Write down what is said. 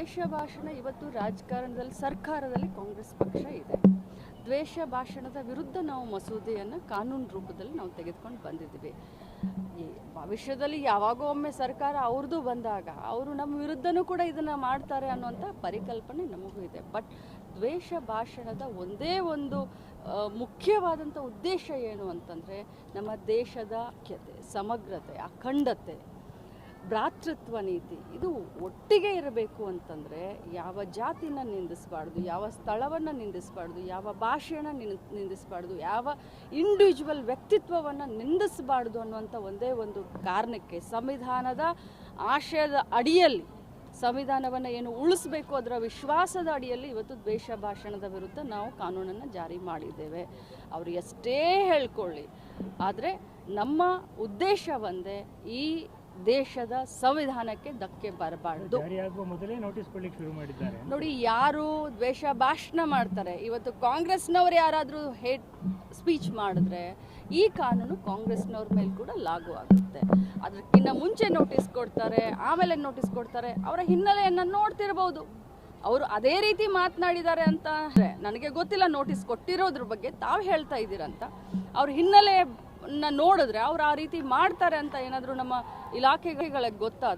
ದ್ವೇಷ ಭಾಷಣ ಇವತ್ತು ರಾಜಕಾರಣದಲ್ಲಿ ಸರ್ಕಾರದಲ್ಲಿ ಕಾಂಗ್ರೆಸ್ ಪಕ್ಷ ಇದೆ. ದ್ವೇಷ ಭಾಷಣದ ವಿರುದ್ಧ ನಾವು ಮಸೂದೆಯನ್ನು ಕಾನೂನು ರೂಪದಲ್ಲಿ ನಾವು ತೆಗೆದುಕೊಂಡು ಬಂದಿದ್ದೀವಿ. ಈ ಭವಿಷ್ಯದಲ್ಲಿ ಯಾವಾಗೋ ಒಮ್ಮೆ ಸರ್ಕಾರ ಅವ್ರದ್ದು ಬಂದಾಗ ಅವರು ನಮ್ಮ ವಿರುದ್ಧನೂ ಕೂಡ ಇದನ್ನು ಮಾಡ್ತಾರೆ ಅನ್ನುವಂಥ ಪರಿಕಲ್ಪನೆ ನಮಗೂ ಇದೆ. ಬಟ್ ದ್ವೇಷ ಭಾಷಣದ ಒಂದೇ ಒಂದು ಮುಖ್ಯವಾದಂಥ ಉದ್ದೇಶ ಏನು ಅಂತಂದರೆ, ನಮ್ಮ ದೇಶದ ಐಕ್ಯತೆ, ಸಮಗ್ರತೆ, ಅಖಂಡತೆ, ಭ್ರಾತೃತ್ವ ನೀತಿ ಇದು ಒಟ್ಟಿಗೆ ಇರಬೇಕು ಅಂತಂದರೆ ಯಾವ ಜಾತಿನ ನಿಂದಿಸಬಾರ್ದು, ಯಾವ ಸ್ಥಳವನ್ನು ನಿಂದಿಸಬಾರ್ದು, ಯಾವ ಭಾಷೆಯನ್ನು ನಿಂದಿಸಬಾರ್ದು, ಯಾವ ಇಂಡಿವಿಜುವಲ್ ವ್ಯಕ್ತಿತ್ವವನ್ನು ನಿಂದಿಸಬಾರ್ದು ಅನ್ನುವಂಥ ಒಂದೇ ಒಂದು ಕಾರಣಕ್ಕೆ ಸಂವಿಧಾನದ ಆಶಯದ ಅಡಿಯಲ್ಲಿ, ಸಂವಿಧಾನವನ್ನು ಏನು ಉಳಿಸಬೇಕು ಅದರ ವಿಶ್ವಾಸದ ಅಡಿಯಲ್ಲಿ ಇವತ್ತು ದ್ವೇಷ ಭಾಷಣದ ವಿರುದ್ಧ ನಾವು ಕಾನೂನನ್ನು ಜಾರಿ ಮಾಡಿದ್ದೇವೆ. ಅವರು ಎಷ್ಟೇ ಹೇಳ್ಕೊಳ್ಳಿ, ಆದರೆ ನಮ್ಮ ಉದ್ದೇಶ ಒಂದೇ, ಈ ದೇಶದ ಸಂವಿಧಾನಕ್ಕೆ ಧಕ್ಕೆ ಬರಬಾರ್ದು. ನೋಡಿ, ಯಾರು ದ್ವೇಷ ಭಾಷಣ ಮಾಡ್ತಾರೆ, ಇವತ್ತು ಕಾಂಗ್ರೆಸ್ನವ್ರು ಯಾರಾದರೂ ಹೇಟ್ ಸ್ಪೀಚ್ ಮಾಡಿದ್ರೆ ಈ ಕಾನೂನು ಕಾಂಗ್ರೆಸ್ನವ್ರ ಮೇಲೆ ಕೂಡ ಲಾಗು ಆಗುತ್ತೆ. ಅದಕ್ಕಿಂತ ಮುಂಚೆ ನೋಟಿಸ್ ಕೊಡ್ತಾರೆ, ಆಮೇಲೆ ನೋಟಿಸ್ ಕೊಡ್ತಾರೆ. ಅವರ ಹಿನ್ನೆಲೆಯನ್ನು ನೋಡ್ತಿರ್ಬೋದು. ಅವರು ಅದೇ ರೀತಿ ಮಾತನಾಡಿದ್ದಾರೆ ಅಂತ ನನಗೆ ಗೊತ್ತಿಲ್ಲ. ನೋಟಿಸ್ ಕೊಟ್ಟಿರೋದ್ರ ಬಗ್ಗೆ ತಾವು ಹೇಳ್ತಾ ಇದ್ದೀರಂತ, ಅವ್ರ ಹಿನ್ನೆಲೆ ನೋಡಿದ್ರೆ ಅವ್ರು ಆ ರೀತಿ ಮಾಡ್ತಾರೆ ಅಂತ ಏನಾದರೂ ನಮ್ಮ ಇಲಾಖೆಗಳಿಗೆ ಗೊತ್ತಾದ